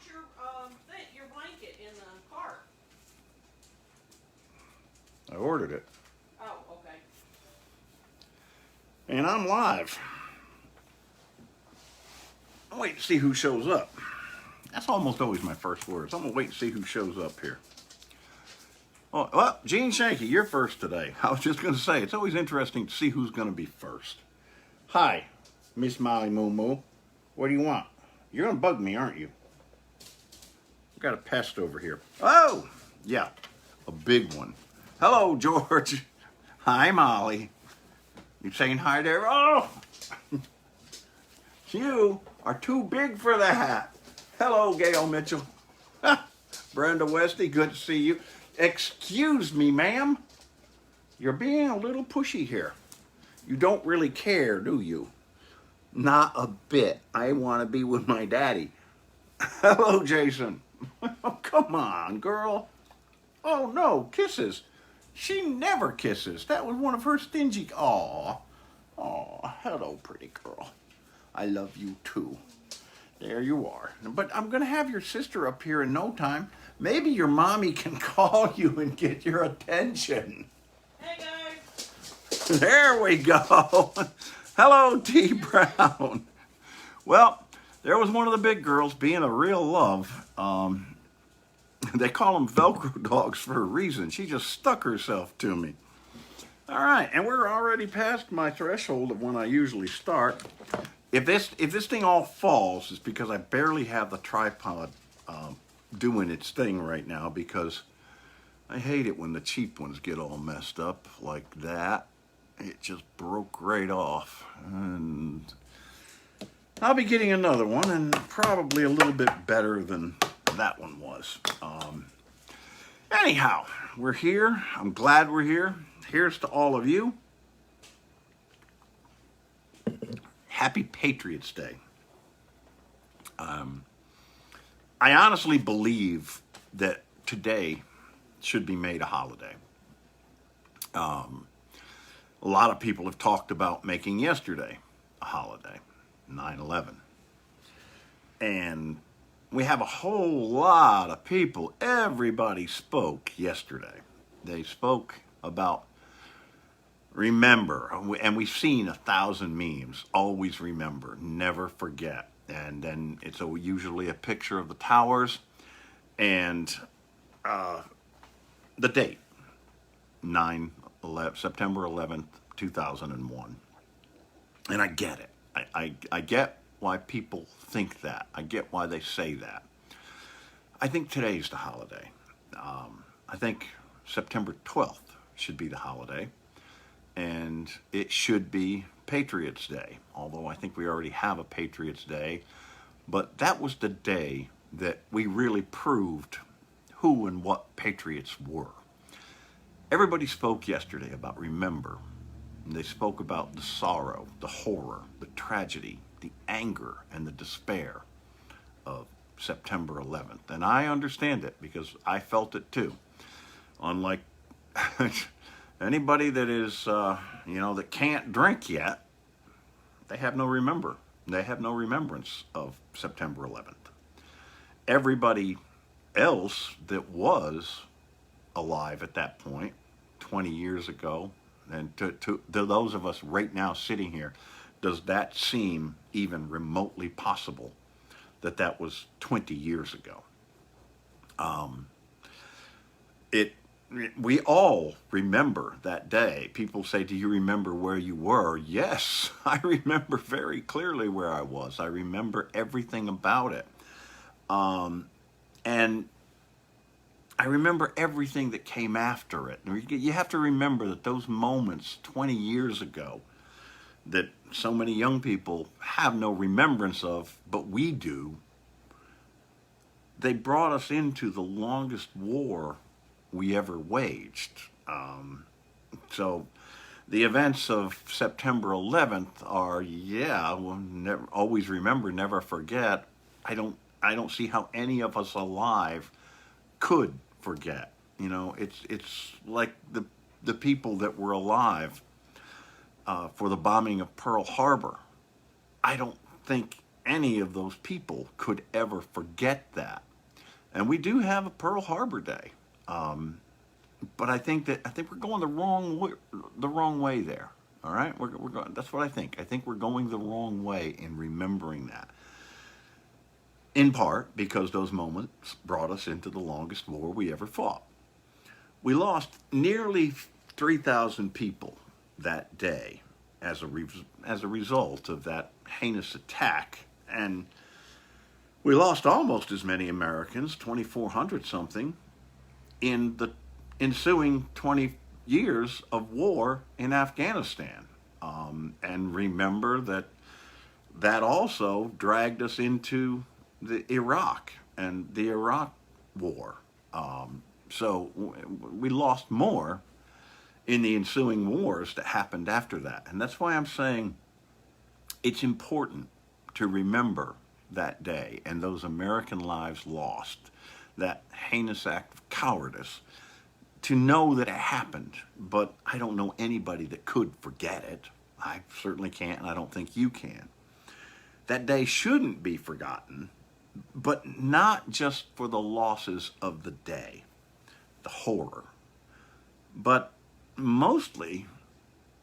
your blanket in the cart? I ordered it. Oh, okay. And I'm live. I'll wait to see who shows up. That's almost always my first words. I'm going to wait and see who shows up here. Oh, well, Gene Shanky, you're first today. I was just going to say, it's always interesting to see who's going to be first. Hi, Miss Molly Moo Moo. What do you want? You're going to bug me, aren't you? I've got a pest over here. Oh, yeah, a big one. Hello, George. Hi, Molly. You saying hi there? Oh, you are too big for that. Hello, Gail Mitchell. Brenda Westy, good to see you. Excuse me, ma'am. You're being a little pushy here. You don't really care, do you? Not a bit. I want to be with my daddy. Hello, Jason. Oh, come on, girl. Oh, no, kisses. She never kisses. That was one of her stingy... Aw. Aw, hello, pretty girl. I love you, too. There you are. But I'm going to have your sister up here in no time. Maybe your mommy can call you and get your attention. Hey, guys. There we go. Hello, T. Brown. Well, there was one of the big girls being a real love. They call them Velcro dogs for a reason. She just stuck herself to me. All right, and we're already past my threshold of when I usually start. If this thing all falls, it's because I barely have the tripod doing its thing right now, because I hate it when the cheap ones get all messed up like that. It just broke right off. And I'll be getting another one, and probably a little bit better than that one was. Anyhow, we're here. I'm glad we're here. Here's to all of you. Happy Patriots Day. I honestly believe that today should be made a holiday. A lot of people have talked about making yesterday a holiday, 9/11. And we have a whole lot of people, everybody spoke yesterday. They spoke about remember, and we've seen 1,000 memes, always remember, never forget. And then it's usually a picture of the towers and the date, September 11th, 2001. And I get it. I get why people think that. I get why they say that. I think today's the holiday. I think September 12th should be the holiday. And it should be Patriots Day, although I think we already have a Patriots Day. But that was the day that we really proved who and what Patriots were. Everybody spoke yesterday about remember. And they spoke about the sorrow, the horror, the tragedy, the anger, and the despair of September 11th. And I understand it because I felt it too. Unlike anybody that is, that can't drink yet, they have no remembrance of September 11th. Everybody else that was alive at that point, 20 years ago, and to those of us right now sitting here, does that seem even remotely possible that was 20 years ago? We all remember that day. People say, do you remember where you were? Yes, I remember very clearly where I was. I remember everything about it. And I remember everything that came after it. You have to remember that those moments 20 years ago that so many young people have no remembrance of, but we do, they brought us into the longest war we ever waged. So the events of September 11th are, we'll always remember, never forget. I don't see how any of us alive could forget. It's like the people that were alive for the bombing of Pearl Harbor. I don't think any of those people could ever forget that. And we do have a Pearl Harbor Day, but I think we're going the wrong way there. All right, we're going. That's what I think. I think we're going the wrong way in remembering that. In part because those moments brought us into the longest war we ever fought. We lost nearly 3,000 people that day as a result of that heinous attack, and we lost almost as many Americans, 2,400 something, in the ensuing 20 years of war in Afghanistan. And remember that also dragged us into the Iraq and the Iraq War. So we lost more in the ensuing wars that happened after that. And that's why I'm saying it's important to remember that day and those American lives lost, that heinous act of cowardice, to know that it happened. But I don't know anybody that could forget it. I certainly can't, and I don't think you can. That day shouldn't be forgotten, but not just for the losses of the day, the horror, but mostly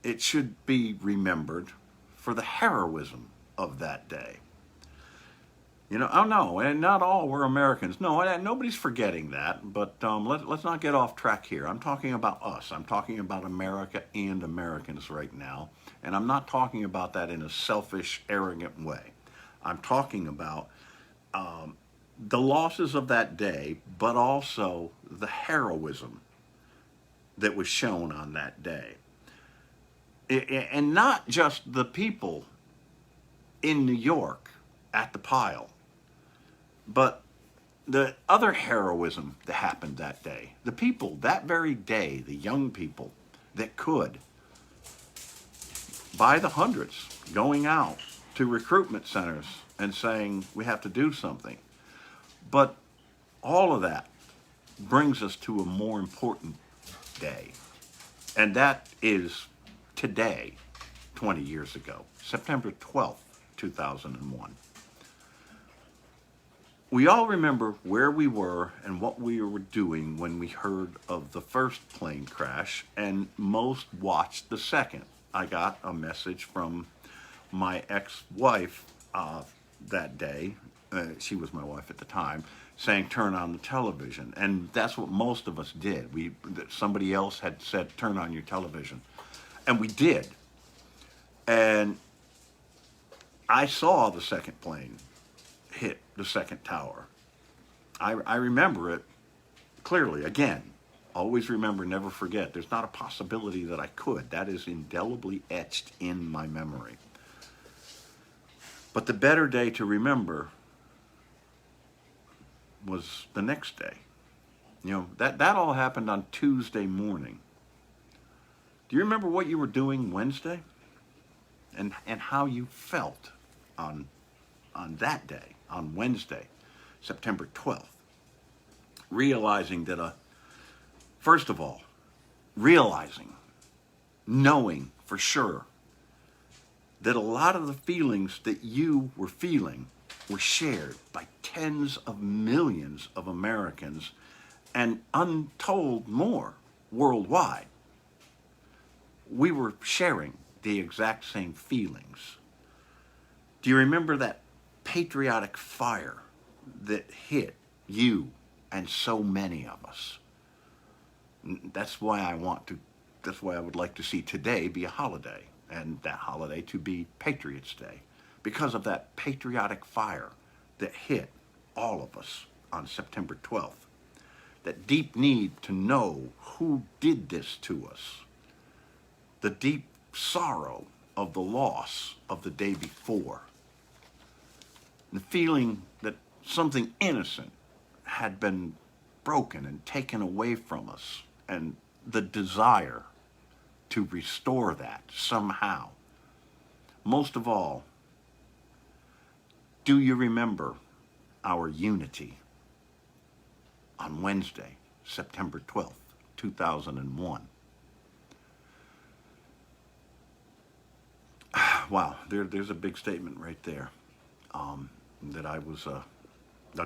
it should be remembered for the heroism of that day. You know, oh no, and not all were Americans. No, nobody's forgetting that, but let's not get off track here. I'm talking about us. I'm talking about America and Americans right now, and I'm not talking about that in a selfish, arrogant way. I'm talking about the losses of that day, but also the heroism that was shown on that day. And not just the people in New York at the pile, but the other heroism that happened that day. The people that very day, the young people that could, by the hundreds, going out to recruitment centers and saying, we have to do something. But all of that brings us to a more important day. And that is today, 20 years ago, September 12th, 2001. We all remember where we were and what we were doing when we heard of the first plane crash, and most watched the second. I got a message from my ex-wife that day. She was my wife at the time, saying, turn on the television. And that's what most of us did. Somebody else had said, turn on your television. And we did. And I saw the second plane hit the second tower. I remember it clearly. Again, always remember, never forget. There's not a possibility that I could. That is indelibly etched in my memory. But the better day to remember was the next day. You know, that all happened on Tuesday morning. Do you remember what you were doing Wednesday? And how you felt on that day, on Wednesday, September 12th? Realizing that, first of all, knowing for sure that a lot of the feelings that you were feeling were shared by tens of millions of Americans and untold more worldwide. We were sharing the exact same feelings. Do you remember that patriotic fire that hit you and so many of us? That's why I would like to see today be a holiday, and that holiday to be Patriots Day, because of that patriotic fire that hit all of us on September 12th. That deep need to know who did this to us. The deep sorrow of the loss of the day before. The feeling that something innocent had been broken and taken away from us, and the desire to restore that somehow. Most of all, do you remember our unity on Wednesday, September 12th, 2001? Wow, there's a big statement right there. that I was a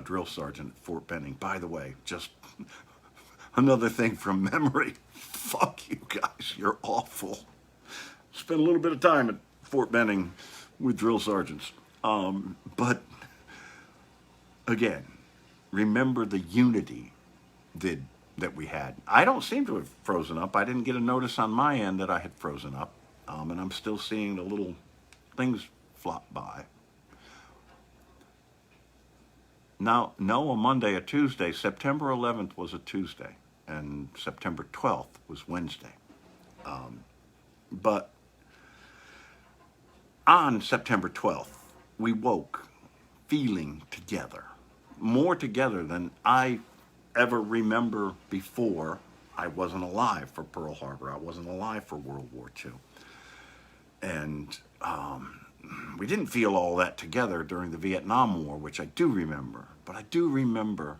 drill sergeant at Fort Benning. By the way, just another thing from memory. Fuck you guys, you're awful. Spent a little bit of time at Fort Benning with drill sergeants. But again, remember the unity that we had. I don't seem to have frozen up. I didn't get a notice on my end that I had frozen up. And I'm still seeing the little things flop by. Now, no, a Monday, a Tuesday. September 11th was a Tuesday, and September 12th was Wednesday. But on September 12th, we woke feeling together, more together than I ever remember before. I wasn't alive for Pearl Harbor. I wasn't alive for World War II. And we didn't feel all that together during the Vietnam War, which I do remember. But I do remember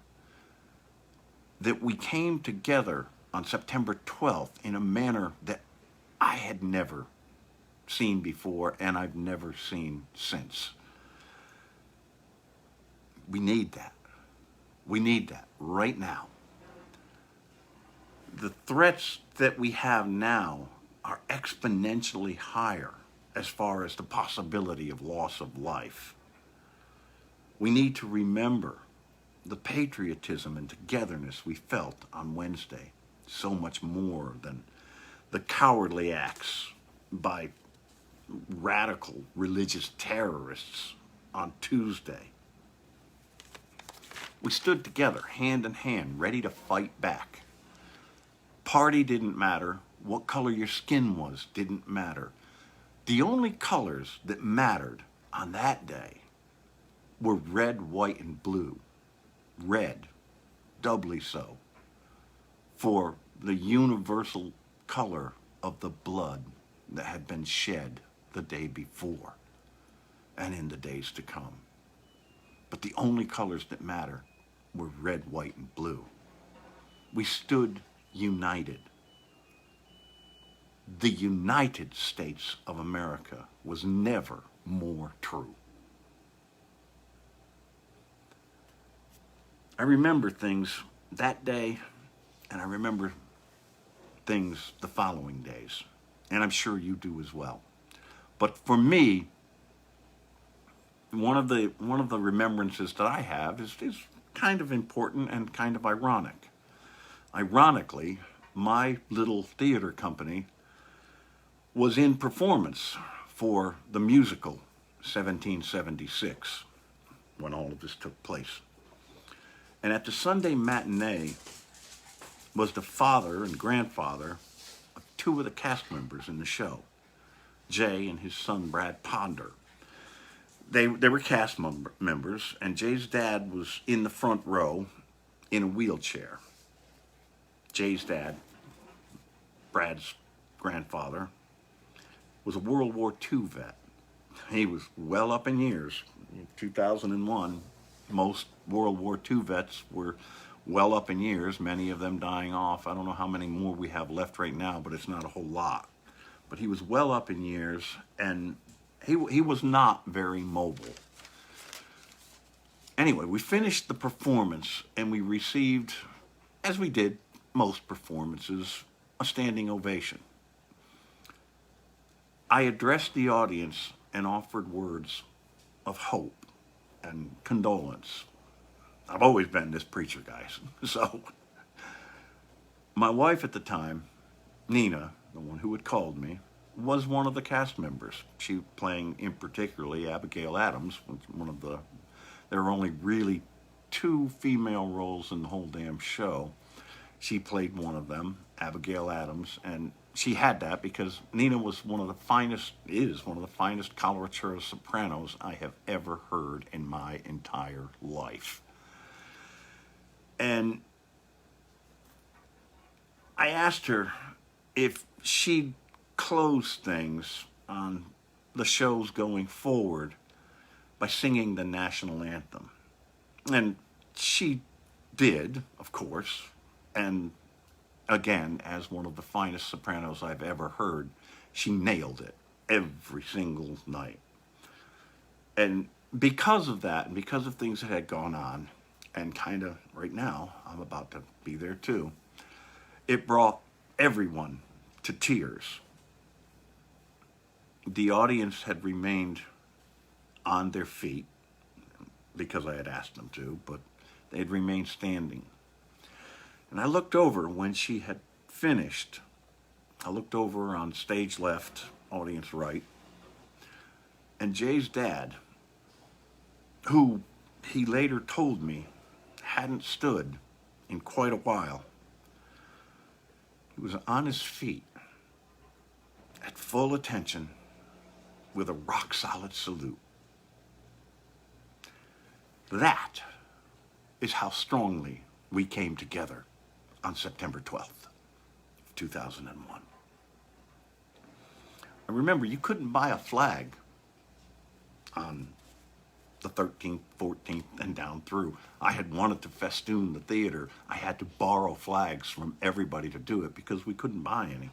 that we came together on September 12th in a manner that I had never seen before and I've never seen since. We need that. We need that right now. The threats that we have now are exponentially higher as far as the possibility of loss of life. We need to remember the patriotism and togetherness we felt on Wednesday, so much more than the cowardly acts by radical religious terrorists on Tuesday. We stood together, hand in hand, ready to fight back. Party didn't matter. What color your skin was didn't matter. The only colors that mattered on that day were red, white, and blue. Red, doubly so, for the universal color of the blood that had been shed the day before and in the days to come. But the only colors that matter were red, white, and blue. We stood united. The United States of America was never more true. I remember things that day, and I remember things the following days, and I'm sure you do as well. But for me, one of the remembrances that I have is kind of important and kind of ironic. Ironically, my little theater company was in performance for the musical 1776 when all of this took place. And at the Sunday matinee was the father and grandfather of two of the cast members in the show, Jay and his son Brad Ponder. They were cast members, and Jay's dad was in the front row in a wheelchair. Jay's dad, Brad's grandfather, was a World War II vet. He was well up in years. In 2001, most World War II vets were well up in years, many of them dying off. I don't know how many more we have left right now, but it's not a whole lot. But he was well up in years, and he was not very mobile. Anyway, we finished the performance, and we received, as we did most performances, a standing ovation. I addressed the audience and offered words of hope and condolence. I've always been this preacher, guys. So, my wife at the time, Nina, the one who had called me, was one of the cast members. She playing, in particularly, Abigail Adams, there were only really 2 female roles in the whole damn show. She played one of them, Abigail Adams, and she had that because Nina was is one of the finest coloratura sopranos I have ever heard in my entire life. And I asked her if she'd close things on the shows going forward by singing the national anthem. And she did, of course, and again, as one of the finest sopranos I've ever heard, she nailed it every single night. And because of that, and because of things that had gone on, and kind of right now, I'm about to be there too, it brought everyone to tears. The audience had remained on their feet because I had asked them to, but they had remained standing. And I looked over when she had finished. I looked over on stage left, audience right, and Jay's dad, who he later told me hadn't stood in quite a while, he was on his feet at full attention with a rock-solid salute. That is how strongly we came together on September 12th, 2001. And remember, you couldn't buy a flag on the 13th, 14th, and down through. I had wanted to festoon the theater. I had to borrow flags from everybody to do it because we couldn't buy any.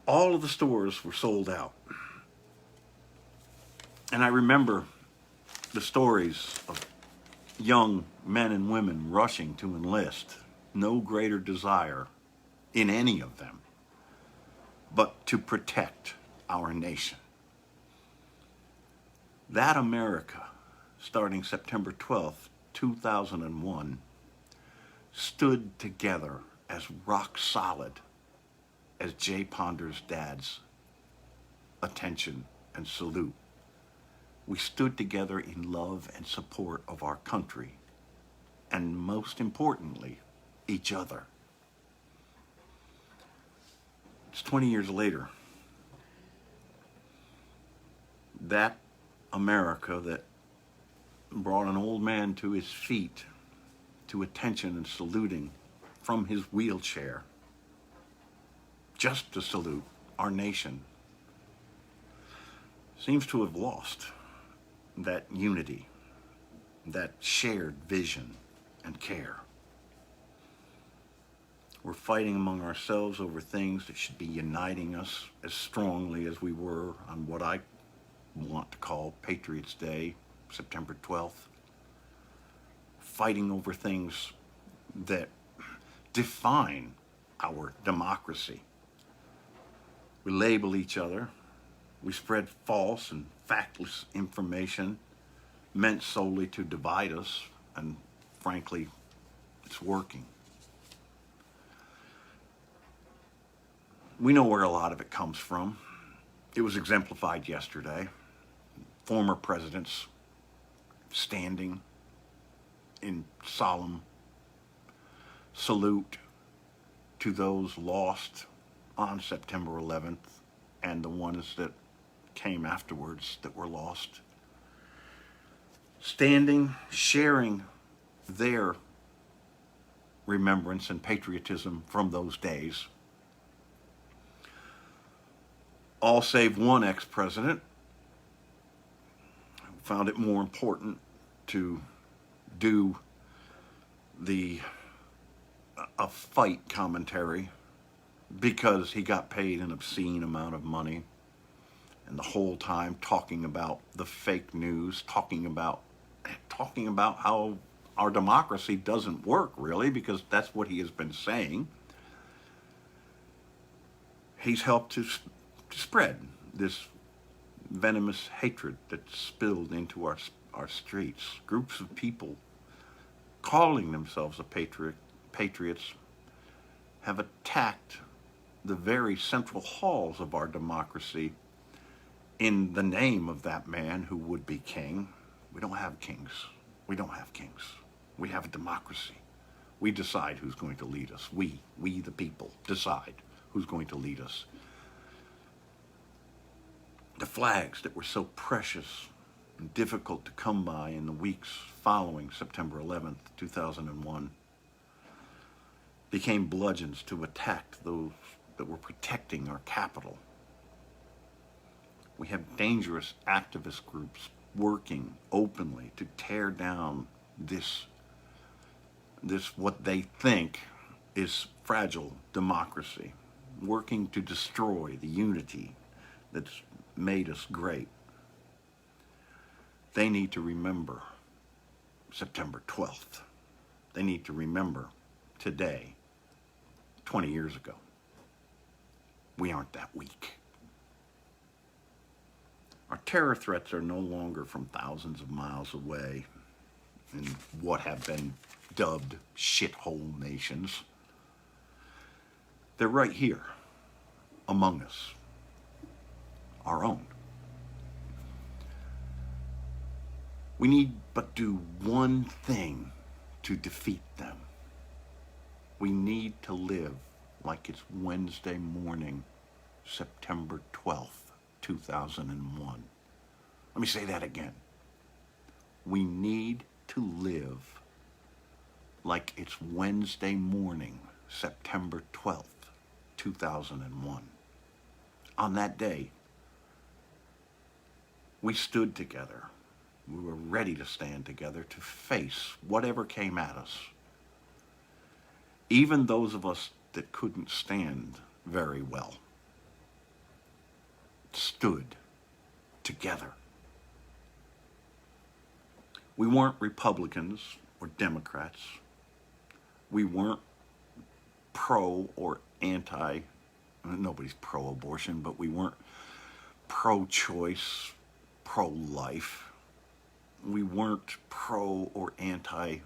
All of the stores were sold out. And I remember the stories of young men and women rushing to enlist. No greater desire in any of them but to protect our nation. That America, starting September 12th, 2001, stood together as rock solid as Jay Ponder's dad's attention and salute. We stood together in love and support of our country, and most importantly, each other. It's 20 years later. That America that brought an old man to his feet, to attention and saluting from his wheelchair, just to salute our nation, seems to have lost that unity, that shared vision and care. We're fighting among ourselves over things that should be uniting us as strongly as we were on what I want to call Patriots Day, September 12th. Fighting over things that define our democracy. We label each other. We spread false and factless information meant solely to divide us, and frankly, it's working. We know where a lot of it comes from. It was exemplified yesterday. Former presidents standing in solemn salute to those lost on September 11th and the ones that came afterwards that were lost. Standing, sharing their remembrance and patriotism from those days. All save one ex-president who found it more important to do a fight commentary because he got paid an obscene amount of money, and the whole time talking about the fake news, talking about how our democracy doesn't work really, because that's what he has been saying. He's helped to spread this venomous hatred that's spilled into our streets. Groups of people calling themselves patriots have attacked the very central halls of our democracy in the name of that man who would be king. We don't have kings. We don't have kings. We have a democracy. We decide who's going to lead us. We the people, decide who's going to lead us. The flags that were so precious and difficult to come by in the weeks following September 11th, 2001, became bludgeons to attack those that were protecting our capital. We have dangerous activist groups working openly to tear down this what they think is fragile democracy, working to destroy the unity that's made us great. They need to remember September 12th. They need to remember today, 20 years ago. We aren't that weak. Our terror threats are no longer from thousands of miles away in what have been dubbed shithole nations. They're right here, among us, our own. We need but do one thing to defeat them. We need to live like it's Wednesday morning, September 12th, 2001. Let me say that again. We need to live like it's Wednesday morning, September 12th, 2001. On that day, we stood together. We were ready to stand together to face whatever came at us. Even those of us that couldn't stand very well stood together. We weren't Republicans or Democrats. We weren't pro or anti, nobody's pro-abortion, but we weren't pro-choice, pro-life. We weren't pro or anti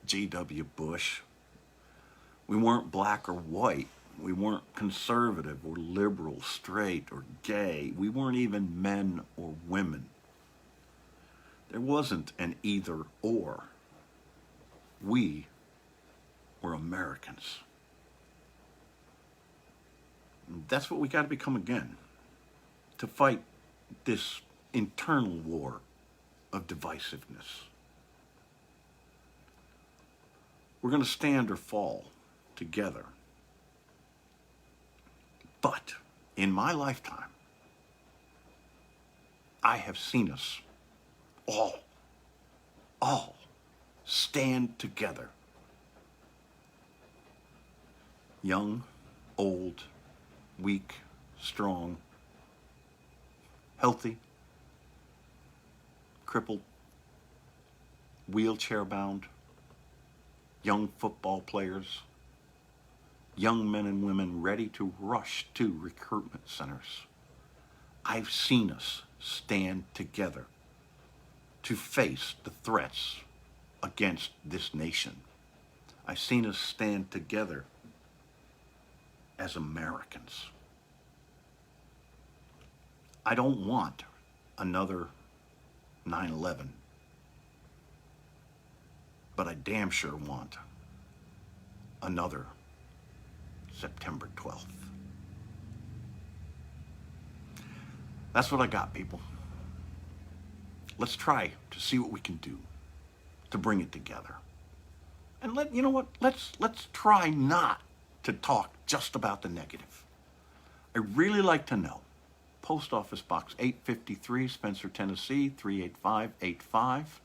G.W. Bush. We weren't black or white. We weren't conservative or liberal, straight or gay. We weren't even men or women. There wasn't an either or. We were Americans. And that's what we got to become again, to fight this internal war of divisiveness. We're going to stand or fall together. But in my lifetime, I have seen us all stand together. Young, old, weak, strong, healthy, crippled, wheelchair-bound, young football players, young men and women ready to rush to recruitment centers. I've seen us stand together to face the threats against this nation. I've seen us stand together as Americans. I don't want another 9/11, but I damn sure want another September 12th. That's what I got, people. Let's try to see what we can do to bring it together. And you know what? Let's try not to talk just about the negative. I really like to know. Post Office Box 853, Spencer, Tennessee 38585.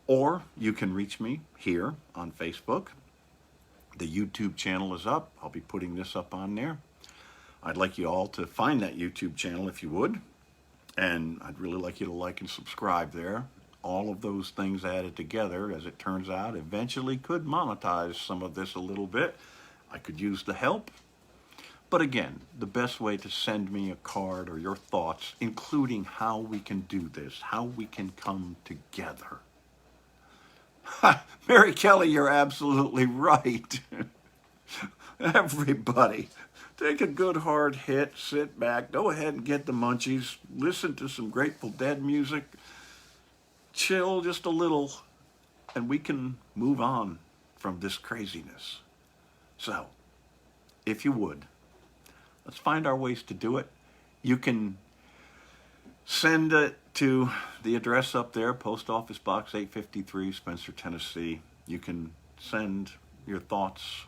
Or you can reach me here on Facebook. The YouTube channel is up. I'll be putting this up on there. I'd like you all to find that YouTube channel if you would. And I'd really like you to like and subscribe there. All of those things added together, as it turns out, eventually could monetize some of this a little bit. I could use the help. But again, the best way to send me a card or your thoughts, including how we can do this, how we can come together. Mary Kelly, you're absolutely right. Everybody, take a good hard hit, sit back, go ahead and get the munchies, listen to some Grateful Dead music, chill just a little, and we can move on from this craziness. So, if you would, let's find our ways to do it. You can send it to the address up there, Post Office Box 853, Spencer, Tennessee. You can send your thoughts.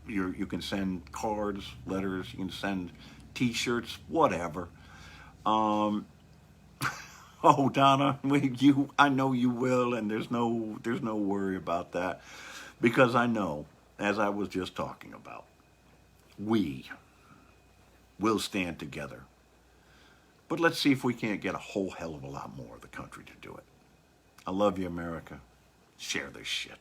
You can send cards, letters. You can send T-shirts, whatever. Oh, Donna, I know you will, and there's no worry about that, because I know, as I was just talking about, we will stand together But let's see if we can't get a whole hell of a lot more of the country to do it. I love you, America. Share this shit.